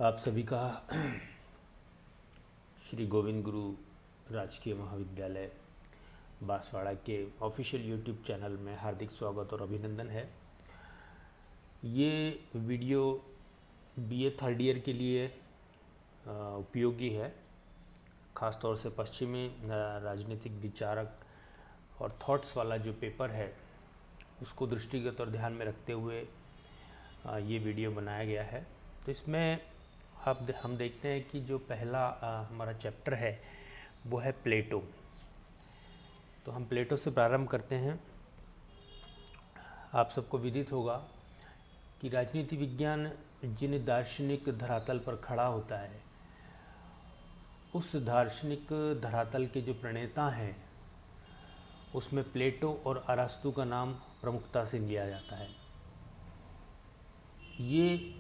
आप सभी का श्री गोविंद गुरु राजकीय महाविद्यालय बांसवाड़ा के ऑफिशियल यूट्यूब चैनल में हार्दिक स्वागत और अभिनंदन है। ये वीडियो बीए थर्ड ईयर के लिए उपयोगी है। ख़ास तौर से पश्चिमी राजनीतिक विचारक और थॉट्स वाला जो पेपर है उसको दृष्टिगत और ध्यान में रखते हुए ये वीडियो बनाया गया है। तो इसमें हम देखते हैं कि जो पहला हमारा चैप्टर है वो है प्लेटो। तो हम प्लेटो से प्रारंभ करते हैं। आप सबको विदित होगा कि राजनीति विज्ञान जिन दार्शनिक धरातल पर खड़ा होता है उस दार्शनिक धरातल के जो प्रणेता हैं उसमें प्लेटो और अरस्तु का नाम प्रमुखता से लिया जाता है। ये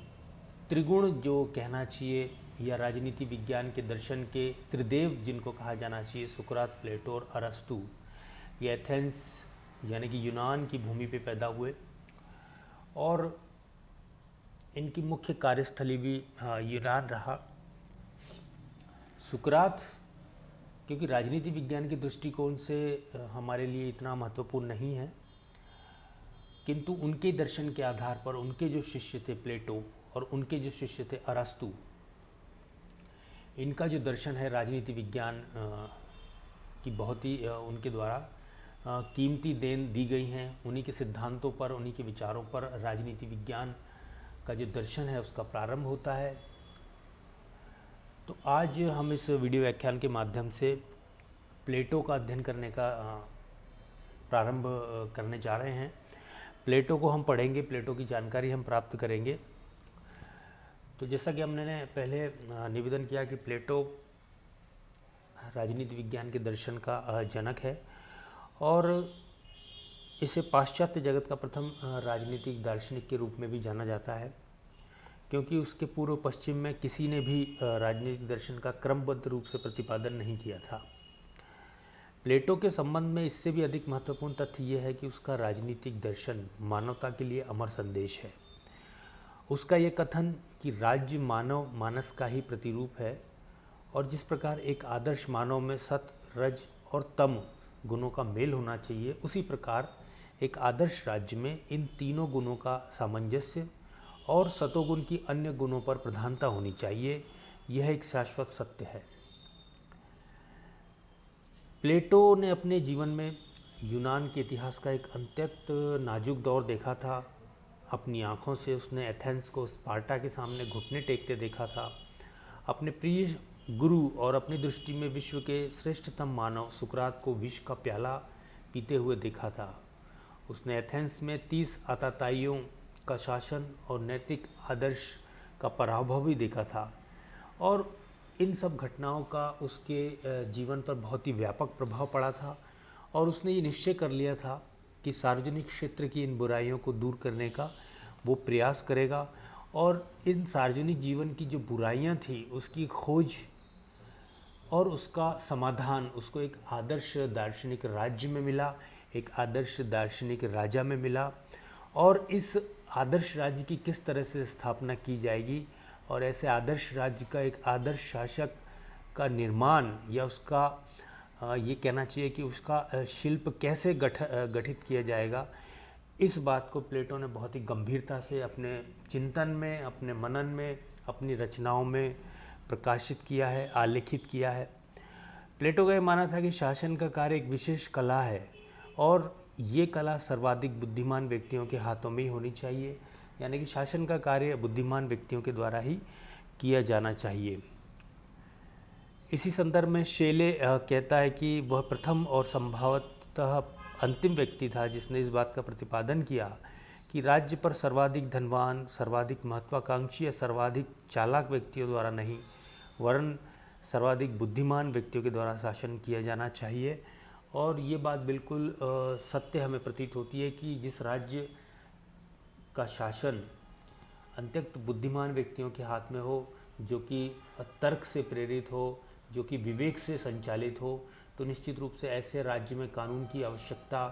त्रिगुण जो कहना चाहिए या राजनीति विज्ञान के दर्शन के त्रिदेव जिनको कहा जाना चाहिए, सुकरात, प्लेटो और अरस्तु, ये एथेंस यानी कि यूनान की भूमि पे पैदा हुए और इनकी मुख्य कार्यस्थली भी यूनान रहा। सुकरात क्योंकि राजनीति विज्ञान के दृष्टिकोण से हमारे लिए इतना महत्वपूर्ण नहीं है, किंतु उनके दर्शन के आधार पर उनके जो शिष्य थे प्लेटो और उनके जो शिष्य थे अरस्तु, इनका जो दर्शन है राजनीति विज्ञान की बहुत ही उनके द्वारा कीमती देन दी गई हैं। उन्हीं के सिद्धांतों पर, उन्हीं के विचारों पर राजनीति विज्ञान का जो दर्शन है उसका प्रारंभ होता है। तो आज हम इस वीडियो व्याख्यान के माध्यम से प्लेटो का अध्ययन करने का प्रारंभ करने जा रहे हैं। प्लेटो को हम पढ़ेंगे, प्लेटो की जानकारी हम प्राप्त करेंगे। तो जैसा कि हमने पहले निवेदन किया कि प्लेटो राजनीति विज्ञान के दर्शन का जनक है और इसे पाश्चात्य जगत का प्रथम राजनीतिक दार्शनिक के रूप में भी जाना जाता है, क्योंकि उसके पूर्व पश्चिम में किसी ने भी राजनीतिक दर्शन का क्रमबद्ध रूप से प्रतिपादन नहीं किया था। प्लेटो के संबंध में इससे भी अधिक महत्वपूर्ण तथ्य यह है कि उसका राजनीतिक दर्शन मानवता के लिए अमर संदेश है। उसका ये कथन कि राज्य मानव मानस का ही प्रतिरूप है और जिस प्रकार एक आदर्श मानव में सत, रज और तम गुणों का मेल होना चाहिए, उसी प्रकार एक आदर्श राज्य में इन तीनों गुणों का सामंजस्य और सतोगुण की अन्य गुणों पर प्रधानता होनी चाहिए। यह एक शाश्वत सत्य है। प्लेटो ने अपने जीवन में यूनान के इतिहास का एक अत्यंत नाजुक दौर देखा था। अपनी आँखों से उसने एथेंस को स्पार्टा के सामने घुटने टेकते देखा था। अपने प्रिय गुरु और अपनी दृष्टि में विश्व के श्रेष्ठतम मानव सुकरात को विष का प्याला पीते हुए देखा था। उसने एथेंस में 30 आताताइयों का शासन और नैतिक आदर्श का पराभव भी देखा था और इन सब घटनाओं का उसके जीवन पर बहुत ही व्यापक प्रभाव पड़ा था और उसने ये निश्चय कर लिया था कि सार्वजनिक क्षेत्र की इन बुराइयों को दूर करने का वो प्रयास करेगा और इन सार्वजनिक जीवन की जो बुराइयां थी उसकी खोज और उसका समाधान उसको एक आदर्श दार्शनिक राज्य में मिला, एक आदर्श दार्शनिक राजा में मिला। और इस आदर्श राज्य की किस तरह से स्थापना की जाएगी और ऐसे आदर्श राज्य का एक आदर्श शासक का निर्माण या उसका ये कहना चाहिए कि उसका शिल्प कैसे गठित किया जाएगा, इस बात को प्लेटो ने बहुत ही गंभीरता से अपने चिंतन में, अपने मनन में, अपनी रचनाओं में प्रकाशित किया है, आलेखित किया है। प्लेटो का यह मानना था कि शासन का कार्य एक विशेष कला है और ये कला सर्वाधिक बुद्धिमान व्यक्तियों के हाथों में ही होनी चाहिए, यानी कि शासन का कार्य बुद्धिमान व्यक्तियों के द्वारा ही किया जाना चाहिए। इसी संदर्भ में शेले कहता है कि वह प्रथम और संभवतः अंतिम व्यक्ति था जिसने इस बात का प्रतिपादन किया कि राज्य पर सर्वाधिक धनवान, सर्वाधिक महत्वाकांक्षी या सर्वाधिक चालाक व्यक्तियों द्वारा नहीं वरन सर्वाधिक बुद्धिमान व्यक्तियों के द्वारा शासन किया जाना चाहिए। और ये बात बिल्कुल सत्य हमें प्रतीत होती है कि जिस राज्य का शासन अत्यंत बुद्धिमान व्यक्तियों के हाथ में हो, जो कि तर्क से प्रेरित हो, जो कि विवेक से संचालित हो, तो निश्चित रूप से ऐसे राज्य में कानून की आवश्यकता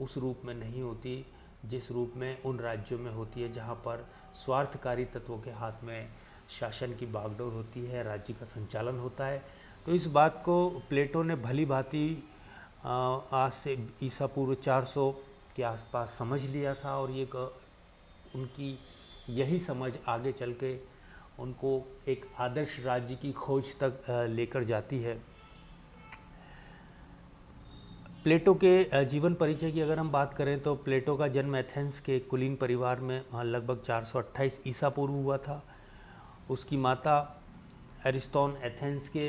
उस रूप में नहीं होती जिस रूप में उन राज्यों में होती है जहाँ पर स्वार्थकारी तत्वों के हाथ में शासन की बागडोर होती है, राज्य का संचालन होता है। तो इस बात को प्लेटो ने भली भांति आज से ईसा पूर्व 400 के आसपास समझ लिया था, और ये उनकी यही समझ आगे चल के उनको एक आदर्श राज्य की खोज तक लेकर जाती है। प्लेटो के जीवन परिचय की अगर हम बात करें तो प्लेटो का जन्म एथेंस के कुलीन परिवार में लगभग 428 ईसा पूर्व हुआ था। उसकी माता एरिस्टोन एथेंस के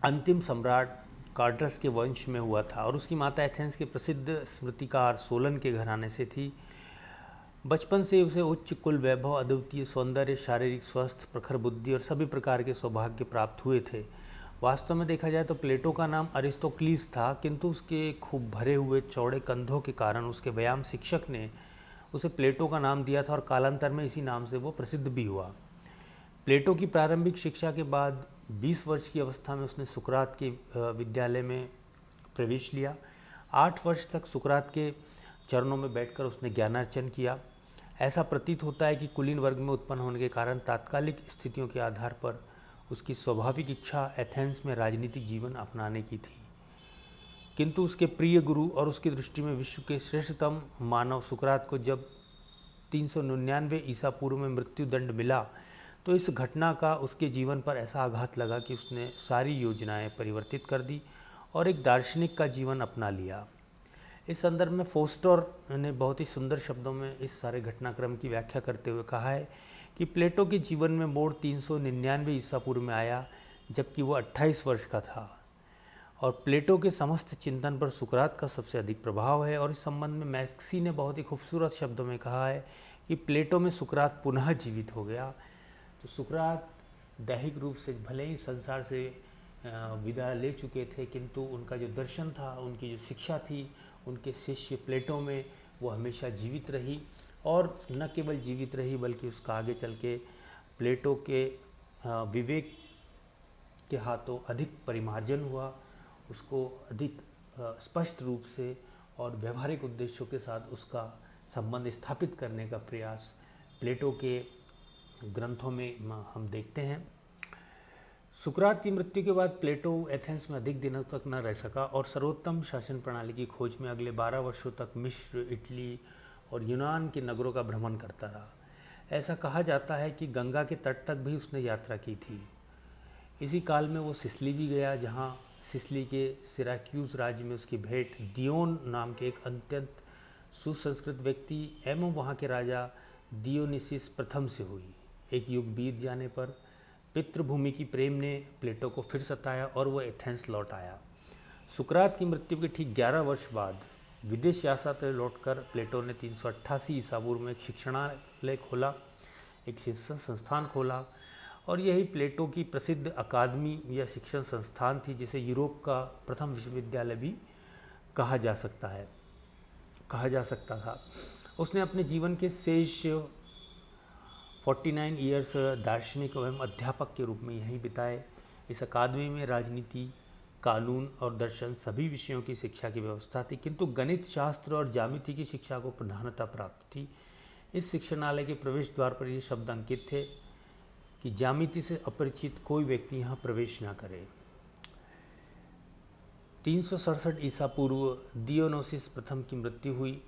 अंतिम सम्राट कार्डस के वंश में हुआ था, और उसकी माता एथेंस के प्रसिद्ध स्मृतिकार सोलन के घराने से थी। बचपन से उसे उच्च कुल वैभव, अद्वितीय सौंदर्य, शारीरिक स्वास्थ्य, प्रखर बुद्धि और सभी प्रकार के सौभाग्य प्राप्त हुए थे। वास्तव में देखा जाए तो प्लेटो का नाम अरिस्टोक्लीस था, किंतु उसके खूब भरे हुए चौड़े कंधों के कारण उसके व्यायाम शिक्षक ने उसे प्लेटो का नाम दिया था, और कालांतर में इसी नाम से वो प्रसिद्ध भी हुआ। प्लेटो की प्रारंभिक शिक्षा के बाद 20 वर्ष की अवस्था में उसने सुकरात के विद्यालय में प्रवेश लिया। 8 वर्ष तक सुकरात के चरणों में बैठकर उसने ज्ञानार्जन किया। ऐसा प्रतीत होता है कि कुलीन वर्ग में उत्पन्न होने के कारण तात्कालिक स्थितियों के आधार पर उसकी स्वाभाविक इच्छा एथेंस में राजनीतिक जीवन अपनाने की थी, किंतु उसके प्रिय गुरु और उसकी दृष्टि में विश्व के श्रेष्ठतम मानव सुकरात को जब 399 ईसा पूर्व में मृत्यु दंड मिला, तो इस घटना का उसके जीवन पर ऐसा आघात लगा कि उसने सारी योजनाएं परिवर्तित कर दी और एक दार्शनिक का जीवन अपना लिया। इस संदर्भ में फोस्टर ने बहुत ही सुंदर शब्दों में इस सारे घटनाक्रम की व्याख्या करते हुए कहा है कि प्लेटो के जीवन में मोड़ 399 ईसा पूर्व में आया, जबकि वो 28 वर्ष का था, और प्लेटो के समस्त चिंतन पर सुकरात का सबसे अधिक प्रभाव है। और इस संबंध में मैक्सी ने बहुत ही खूबसूरत शब्दों में कहा है कि प्लेटो में सुकरात पुनः जीवित हो गया। तो सुकरात दैहिक रूप से भले ही संसार से विदा ले चुके थे, किंतु उनका जो दर्शन था, उनकी जो शिक्षा थी, उनके शिष्य प्लेटो में वो हमेशा जीवित रही, और न केवल जीवित रही बल्कि उसका आगे चल के प्लेटो के विवेक के हाथों अधिक परिमार्जन हुआ, उसको अधिक स्पष्ट रूप से और व्यवहारिक उद्देश्यों के साथ उसका संबंध स्थापित करने का प्रयास प्लेटो के ग्रंथों में हम देखते हैं। सुकरात की मृत्यु के बाद प्लेटो एथेंस में अधिक दिनों तक न रह सका और सर्वोत्तम शासन प्रणाली की खोज में अगले 12 वर्षों तक मिस्र, इटली और यूनान के नगरों का भ्रमण करता रहा। ऐसा कहा जाता है कि गंगा के तट तक भी उसने यात्रा की थी। इसी काल में वो सिसिली भी गया, जहाँ सिसिली के सिराक्यूज राज्य में उसकी भेंट दियोन नाम के एक अत्यंत सुसंस्कृत व्यक्ति एवं वहाँ के राजा दियोनिसिस प्रथम से हुई। एक युग बीत जाने पर पितृभूमि की प्रेम ने प्लेटो को फिर सताया और वह एथेंस लौट आया। सुकरात की मृत्यु के ठीक 11 वर्ष बाद विदेश यात्रा से लौटकर प्लेटो ने 388 ईसा पूर्व में एक शिक्षणालय खोला, एक शिक्षण संस्थान खोला, और यही प्लेटो की प्रसिद्ध अकादमी या शिक्षण संस्थान थी, जिसे यूरोप का प्रथम विश्वविद्यालय भी कहा जा सकता था। उसने अपने जीवन के शेष 49 ईयर्स दार्शनिक एवं अध्यापक के रूप में यहीं बिताए। इस अकादमी में राजनीति, कानून और दर्शन सभी विषयों की शिक्षा की व्यवस्था थी, किंतु गणित, शास्त्र और ज्यामिति की शिक्षा को प्रधानता प्राप्त थी। इस शिक्षणालय के प्रवेश द्वार पर ये शब्द अंकित थे कि ज्यामिति से अपरिचित कोई व्यक्ति यहाँ प्रवेश न करे। 367 ईसा पूर्व दियोनोसिस प्रथम की मृत्यु हुई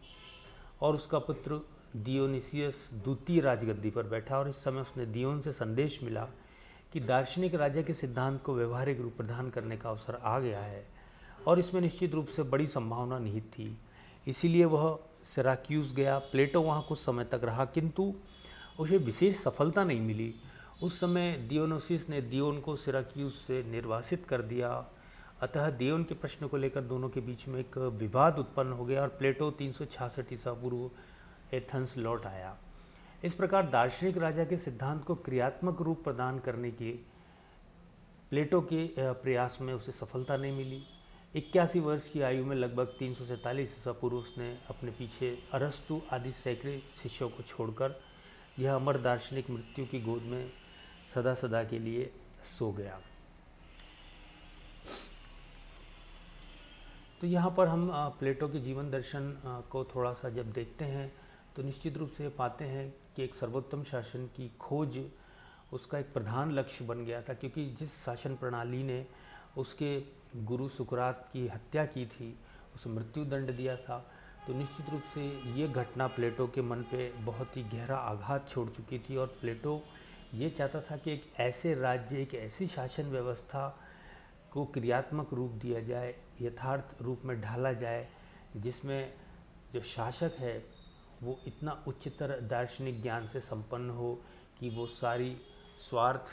और उसका पुत्र दियोनिसियस द्वितीय राजगद्दी पर बैठा, और इस समय उसने दियोन से संदेश मिला कि दार्शनिक राजा के सिद्धांत को व्यवहारिक रूप प्रदान करने का अवसर आ गया है, और इसमें निश्चित रूप से बड़ी संभावना निहित थी। इसीलिए वह सिराक्यूज गया। प्लेटो वहाँ कुछ समय तक रहा, किंतु उसे विशेष सफलता नहीं मिली। उस समय दियोनोसिस ने दियोन को सिराक्यूज से निर्वासित कर दिया, अतः दियोन के प्रश्न को लेकर दोनों के बीच में एक विवाद उत्पन्न हो गया और प्लेटो 366 ईसा पूर्व एथेंस लौट आया। इस प्रकार दार्शनिक राजा के सिद्धांत को क्रियात्मक रूप प्रदान करने के प्लेटो के प्रयास में उसे सफलता नहीं मिली। 81 वर्ष की आयु में लगभग 347 ईसा पूर्व उसने अपने पीछे अरस्तु आदि सैकड़े शिष्यों को छोड़कर यह अमर दार्शनिक मृत्यु की गोद में सदा सदा के लिए सो गया। तो यहाँ पर हम प्लेटो के जीवन दर्शन को थोड़ा सा जब देखते हैं तो निश्चित रूप से पाते हैं कि एक सर्वोत्तम शासन की खोज उसका एक प्रधान लक्ष्य बन गया था, क्योंकि जिस शासन प्रणाली ने उसके गुरु सुकरात की हत्या की थी, उसे मृत्यु दंड दिया था, तो निश्चित रूप से ये घटना प्लेटो के मन पे बहुत ही गहरा आघात छोड़ चुकी थी। और प्लेटो ये चाहता था कि एक ऐसे राज्य, एक ऐसी शासन व्यवस्था को क्रियात्मक रूप दिया जाए, यथार्थ रूप में ढाला जाए, जिसमें जो शासक है वो इतना उच्चतर दार्शनिक ज्ञान से संपन्न हो कि वो सारी स्वार्थ,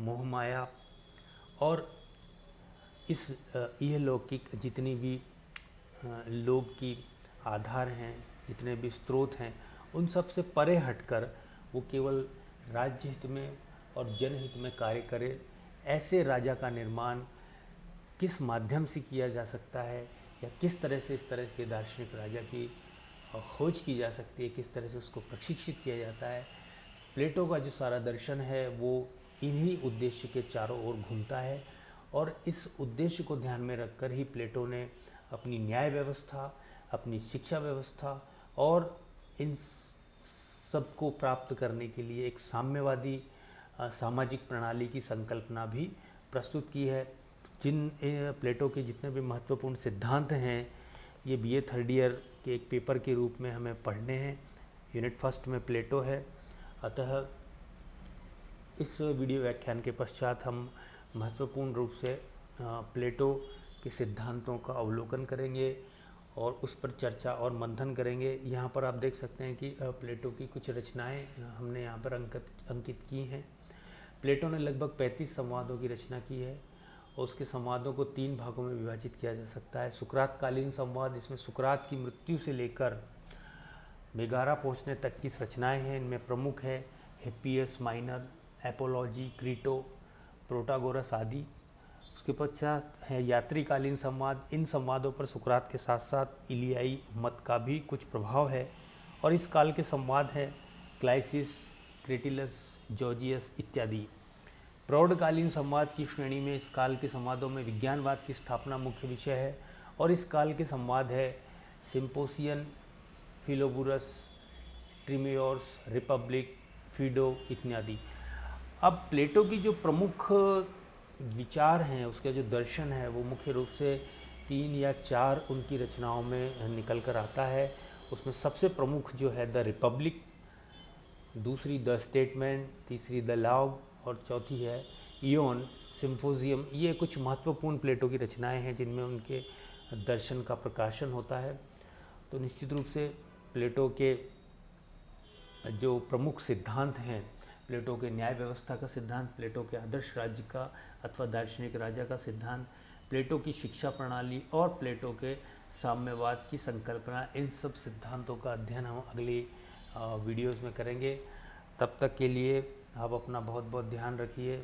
मोह माया और इस इहलौकिक जितनी भी लोभ की आधार हैं, जितने भी स्रोत हैं, उन सब से परे हटकर वो केवल राज्य हित में और जनहित में कार्य करे। ऐसे राजा का निर्माण किस माध्यम से किया जा सकता है, या किस तरह से इस तरह के दार्शनिक राजा की खोज की जा सकती है, किस तरह से उसको प्रशिक्षित किया जाता है। प्लेटो का जो सारा दर्शन है वो इन्हीं उद्देश्य के चारों ओर घूमता है, और इस उद्देश्य को ध्यान में रखकर ही प्लेटो ने अपनी न्याय व्यवस्था, अपनी शिक्षा व्यवस्था और इन सब को प्राप्त करने के लिए एक साम्यवादी सामाजिक प्रणाली की संकल्पना भी प्रस्तुत की है। जिन प्लेटो के जितने भी महत्वपूर्ण सिद्धांत हैं, ये बीए थर्ड ईयर के एक पेपर के रूप में हमें पढ़ने हैं। यूनिट फर्स्ट में प्लेटो है। अतः इस वीडियो व्याख्यान के पश्चात हम महत्वपूर्ण रूप से प्लेटो के सिद्धांतों का अवलोकन करेंगे और उस पर चर्चा और मंथन करेंगे। यहाँ पर आप देख सकते हैं कि प्लेटो की कुछ रचनाएं हमने यहाँ पर अंकित की हैं। प्लेटो ने लगभग 35 संवादों की रचना की है, और उसके संवादों को 3 भागों में विभाजित किया जा सकता है। सुकरात कालीन संवाद, इसमें सुकरात की मृत्यु से लेकर मेगारा पहुँचने तक की रचनाएँ हैं। इनमें प्रमुख है हिप्पियस माइनर, एपोलॉजी, क्रीटो, प्रोटागोरस आदि। उसके पश्चात है यात्रीकालीन संवाद। इन संवादों पर सुकरात के साथ साथ इलियाई मत का भी कुछ प्रभाव है। और इस काल के संवाद है क्लाइसिस, क्रेटिलस, जॉर्जियस इत्यादि। प्रौढ़कालीन संवाद की श्रेणी में इस काल के संवादों में विज्ञानवाद की स्थापना मुख्य विषय है, और इस काल के संवाद है सिम्पोसियन, फिलोबुरस, ट्रिमियोर्स, रिपब्लिक, फीडो इत्यादि। अब प्लेटो की जो प्रमुख विचार हैं, उसका जो दर्शन है, वो मुख्य रूप से 3 या 4 उनकी रचनाओं में निकल कर आता है। उसमें सबसे प्रमुख जो है द रिपब्लिक, दूसरी द स्टेटमेंट, तीसरी द लॉग और चौथी है इयोन सिम्पोजियम। ये कुछ महत्वपूर्ण प्लेटो की रचनाएं हैं जिनमें उनके दर्शन का प्रकाशन होता है। तो निश्चित रूप से प्लेटो के जो प्रमुख सिद्धांत हैं, प्लेटो के न्याय व्यवस्था का सिद्धांत, प्लेटो के आदर्श राज्य का अथवा दार्शनिक राजा का सिद्धांत, प्लेटो की शिक्षा प्रणाली और प्लेटो के साम्यवाद की संकल्पना, इन सब सिद्धांतों का अध्ययन हम अगली वीडियोज़ में करेंगे। तब तक के लिए आप अपना बहुत बहुत ध्यान रखिए।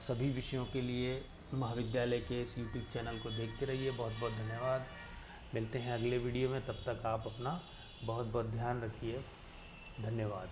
सभी विषयों के लिए महाविद्यालय के इस यूट्यूब चैनल को देखते रहिए। बहुत बहुत धन्यवाद। मिलते हैं अगले वीडियो में, तब तक आप अपना बहुत बहुत ध्यान रखिए। धन्यवाद।